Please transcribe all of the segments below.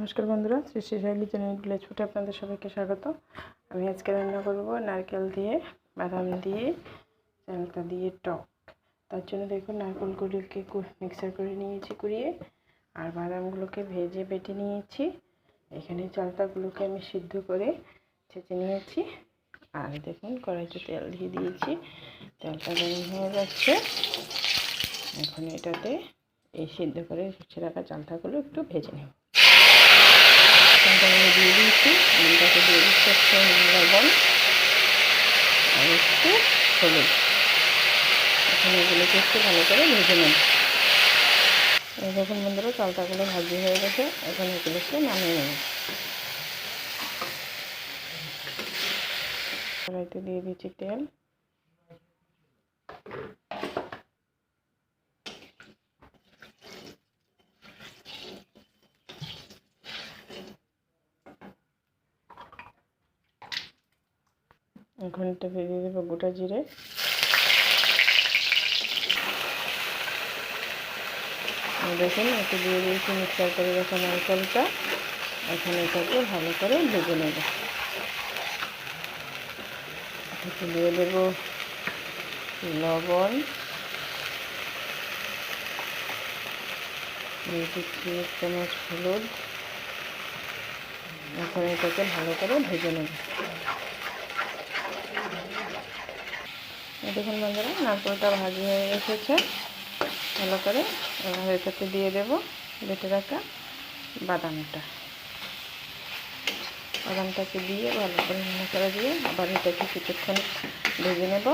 নমস্কার বন্ধুরা, Shri Shri Shaily channel village ফুডে আপনাদের সবাইকে স্বাগত। আমি আজকে রান্না করব নারকেল দিয়ে, বাদাম দিয়ে, চালতা দিয়ে টক। তার জন্য দেখুন, নারকেলগুলোকে মিক্সার করে নিয়েছি কুড়িয়ে, আর বাদামগুলোকে ভেজে বেটে নিয়েছি। এখানে চালতাগুলোকে আমি সিদ্ধ করে ছেঁচে নিয়েছি। আর দেখুন, কড়াইতে তেল দিয়ে দিয়েছি, তেলটা গরম হয়ে যাচ্ছে। এখন এটাতে এই সিদ্ধ করে ছেঁচে রাখা চালতাগুলো একটু ভেজে নেব। দিয়ে দিয়েছি, এটাকে দিয়ে দিচ্ছি একটু লবণ আর একটু হলুদ। এখন এগুলোকে একটু ভালো করে ভেজে নেব। এই দেখুন বন্ধুরা, চালতাগুলো ভাজি হয়ে গেছে। এখন এগুলোকে নামিয়ে নেব। কড়াইতে দিয়ে দিচ্ছি তেল। এখন এটা দিয়ে দেবো গোটা জিরে, দেখুন একটু দিয়ে দিয়েছি মিক্সার করে রাখা নারকেলটা। এখন এটাকে ভালো করে ভেজে নেব। একটু দিয়ে দেবো লবণ, দিয়ে দিচ্ছি 1 চামচ হলুদ। এখন এটাকে ভালো করে ভেজে নেব। দেখুন বন্ধুরা, নারকেলটা ভাজি হয়ে এসেছে ভালো করে। এবার এটাতে দিয়ে দেব বেটে রাখা বাদামটাকে দিয়ে ভালো করে নাড়াচাড়া দিয়ে আবার এটাকে কিছুক্ষণ ভেজে নেব।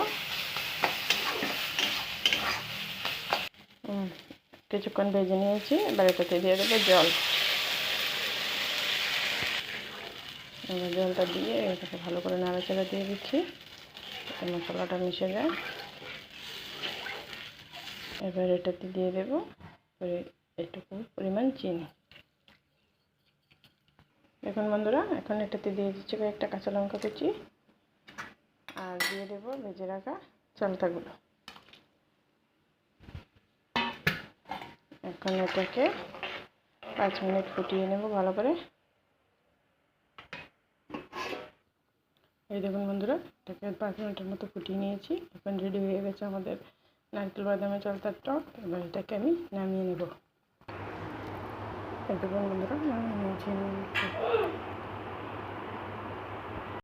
কিছুক্ষণ ভেজে নিয়েছি। এবার এটাতে দিয়ে দেবো জল। এবার জলটা দিয়ে এটাকে ভালো করে নাড়াচাড়া দিয়ে দিচ্ছি, মশলাটা মিশে যায়। এবার এটাতে দিয়ে দেবো এটুকু পরিমাণ চিনি। দেখুন বন্ধুরা, এখন এটাতে দিয়ে দিচ্ছি একটা কাঁচা লঙ্কা কুচি, আর দিয়ে দেবো ভেজে রাখা চালতাগুলো। এখন এটাকে 5 মিনিট ফুটিয়ে নেব ভালো করে। এই দেখুন বন্ধুরা, এটাকে 5 মিনিটের মতো ফুটিয়ে নিয়েছি। এখন রেডি হয়ে গেছে আমাদের নারকেল বাদামের চালতার টক। এবার এটাকে আমি নামিয়ে নেব। এই দেখুন বন্ধুরা, নামিয়ে নিয়েছি।